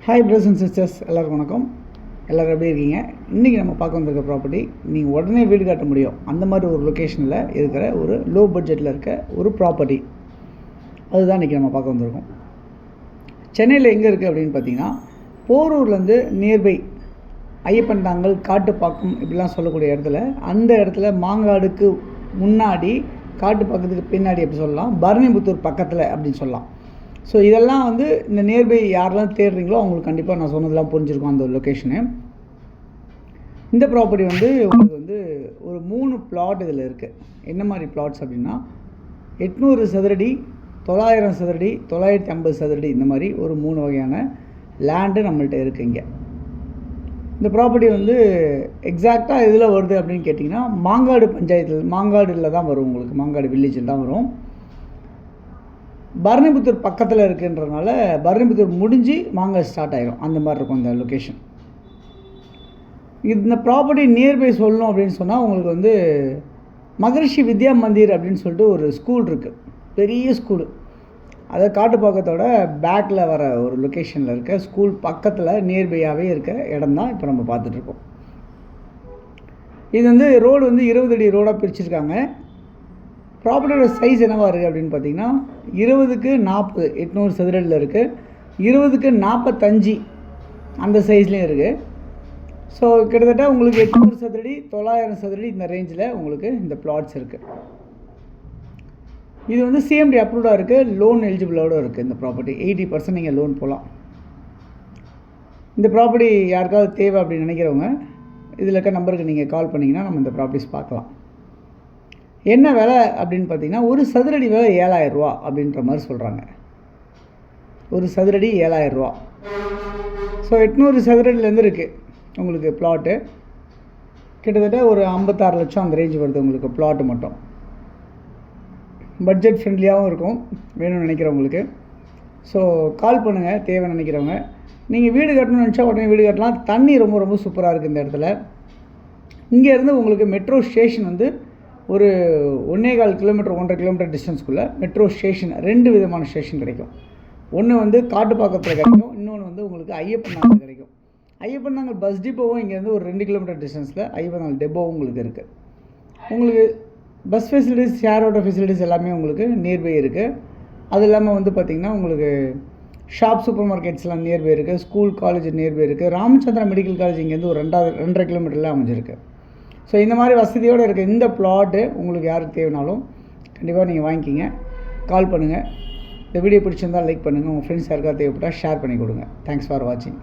Hi brothers and sisters, எல்லோருக்கும் வணக்கம். எல்லோரும் எப்படி இருக்கீங்க? இன்றைக்கி நம்ம பார்க்க வந்திருக்க ப்ராப்பர்ட்டி நீங்கள் உடனே வீடு கட்ட முடியும் அந்த மாதிரி ஒரு லொக்கேஷனில் இருக்கிற ஒரு லோ பட்ஜெட்டில் இருக்க ஒரு ப்ராப்பர்ட்டி. அதுதான் இன்றைக்கி நம்ம பார்க்க வந்திருக்கோம். சென்னையில் எங்கே இருக்குது அப்படின்னு பார்த்தீங்கன்னா, போரூர்லேருந்து நியர்பை ஐயப்பன் தாங்கல், காட்டுப்பாக்கம் இப்படிலாம் சொல்லக்கூடிய இடத்துல, அந்த இடத்துல மாங்காடுக்கு முன்னாடி காட்டுப்பாக்கத்துக்கு பின்னாடி எப்படி சொல்லலாம், பரணிபுத்தூர் பக்கத்தில் அப்படின்னு சொல்லலாம். ஸோ இதெல்லாம் இந்த நியர்பை யாரெல்லாம் தேடுறீங்களோ அவங்களுக்கு கண்டிப்பாக நான் சொன்னதெல்லாம் புரிஞ்சிருக்கும் அந்த ஒரு லொக்கேஷனு. இந்த ப்ராப்பர்ட்டி உங்களுக்கு ஒரு 3 பிளாட் இதில் இருக்குது. என்ன மாதிரி பிளாட்ஸ் அப்படின்னா, 800 சதுரடி, 900 சதுரடி, 950 சதுரடி, இந்த மாதிரி ஒரு 3 வகையான லேண்டு நம்மள்கிட்ட இருக்குது. இங்கே இந்த ப்ராப்பர்ட்டி எக்ஸாக்டாக எதில் வருது அப்படின்னு கேட்டிங்கன்னா, மாங்காடு பஞ்சாயத்தில், மாங்காடில் தான் வரும். உங்களுக்கு மாங்காடு வில்லேஜில் தான் வரும். பரணிபுத்தூர் பக்கத்தில் இருக்குன்றதுனால பரணிபுத்தூர் முடிஞ்சு மாங்காடு ஸ்டார்ட் ஆகிடும். அந்த மாதிரி இருக்கும் இந்த லொக்கேஷன். இந்த ப்ராப்பர்ட்டி நியர்பை சொல்லணும் அப்படின்னு சொன்னால், உங்களுக்கு மகரிஷி வித்யா மந்திர் அப்படின்னு சொல்லிட்டு ஒரு ஸ்கூல் இருக்குது. பெரிய ஸ்கூலு. அதை காட்டுப்பாக்கத்தோட பேக்கில் வர ஒரு லொக்கேஷனில் இருக்க ஸ்கூல் பக்கத்தில் நியர்பையாகவே இருக்க இடம் தான் இப்போ நம்ம பார்த்துட்ருக்கோம். இது ரோடு 20 அடி ரோடாக பிரிச்சுருக்காங்க. ப்ராப்பர்ட்டியோட சைஸ் என்னவாக இருக்குது அப்படின்னு பார்த்தீங்கன்னா, 20க்கு 40 800 சதுரடியில் இருக்குது, 20க்கு 45 அந்த சைஸ்லேயும் இருக்குது. ஸோ கிட்டத்தட்ட உங்களுக்கு 800 சதுரடி, 900 சதுரடி இந்த ரேஞ்சில் உங்களுக்கு இந்த பிளாட்ஸ் இருக்குது. இது சிஎம்டி அப்ரூவ்டாக இருக்குது, லோன் எலிஜிபிளோடு இருக்குது. இந்த ப்ராப்பர்ட்டி 80% நீங்கள் லோன் போகலாம். இந்த ப்ராப்பர்ட்டி யாருக்காவது தேவை அப்படின்னு நினைக்கிறவங்க இதில் இருக்க நம்பருக்கு நீங்கள் கால் பண்ணிங்கன்னா நம்ம இந்த ப்ராப்பர்ட்டிஸ் பார்க்கலாம். என்ன விலை அப்படின்னு பார்த்தீங்கன்னா, ஒரு சதுரடி விலை 7000 ரூபா அப்படின்ற மாதிரி சொல்கிறாங்க. ஒரு சதுரடி 7000 ரூபா. ஸோ 800 சதுரடிலேருந்து இருக்குது உங்களுக்கு பிளாட்டு. கிட்டத்தட்ட ஒரு 56 லட்சம் அந்த ரேஞ்ச் வருது உங்களுக்கு பிளாட்டு மட்டும். பட்ஜெட் ஃப்ரெண்ட்லியாகவும் இருக்கும் வேணும்னு நினைக்கிறவங்களுக்கு. ஸோ கால் பண்ணுங்கள் தேவை நினைக்கிறவங்க. நீங்கள் வீடு கட்டணும்னு நினச்சா உடனே வீடு கட்டலாம். தண்ணி ரொம்ப ரொம்ப சூப்பராக இருக்குது இந்த இடத்துல. இங்கேருந்து உங்களுக்கு மெட்ரோ ஸ்டேஷன் ஒரு 1.25 கிலோமீட்டர் 1.5 கிலோமீட்டர் டிஸ்டன்ஸ்க்குள்ளே மெட்ரோ ஸ்டேஷன் 2 விதமான ஸ்டேஷன் கிடைக்கும். ஒன்று காட்டுப்பாக்கத்தில் கிடைக்கும், இன்னொன்று உங்களுக்கு ஐயப்பன் தாங்கல் கிடைக்கும். ஐயப்பன் தாங்கல் பஸ் டிப்போவும் இங்கேருந்து ஒரு 2 கிலோமீட்டர் டிஸ்டன்ஸில் ஐயப்பன் தாங்கல் டெப்போவும் உங்களுக்கு இருக்குது. உங்களுக்கு bus facilities, share auto facilities எல்லாமே உங்களுக்கு நியர்பை இருக்குது. அது இல்லாமல் பார்த்திங்கன்னா உங்களுக்கு ஷாப், சூப்பர் மார்க்கெட்ஸ்லாம் நியர்பை இருக்குது. ஸ்கூல், காலேஜ் நியர்பை இருக்குது. ராமச்சந்திரா மெடிக்கல் காலேஜ் இங்கேருந்து ஒரு 2.5 கிலோமீட்டரில் அமைஞ்சிருக்கு. ஸோ இந்த மாதிரி வசதியோடு இருக்க இந்த பிளாட்டு உங்களுக்கு யாருக்கு தேவைனாலும் கண்டிப்பாக நீங்கள் வாங்கிக்கிங்க. கால் பண்ணுங்கள். இந்த வீடியோ பிடிச்சிருந்தால் லைக் பண்ணுங்கள். உங்கள் ஃப்ரெண்ட்ஸ் யாருக்காவது தேவைப்பட்டால் ஷேர் பண்ணி கொடுங்க. தேங்க்ஸ் ஃபார் வாட்சிங்.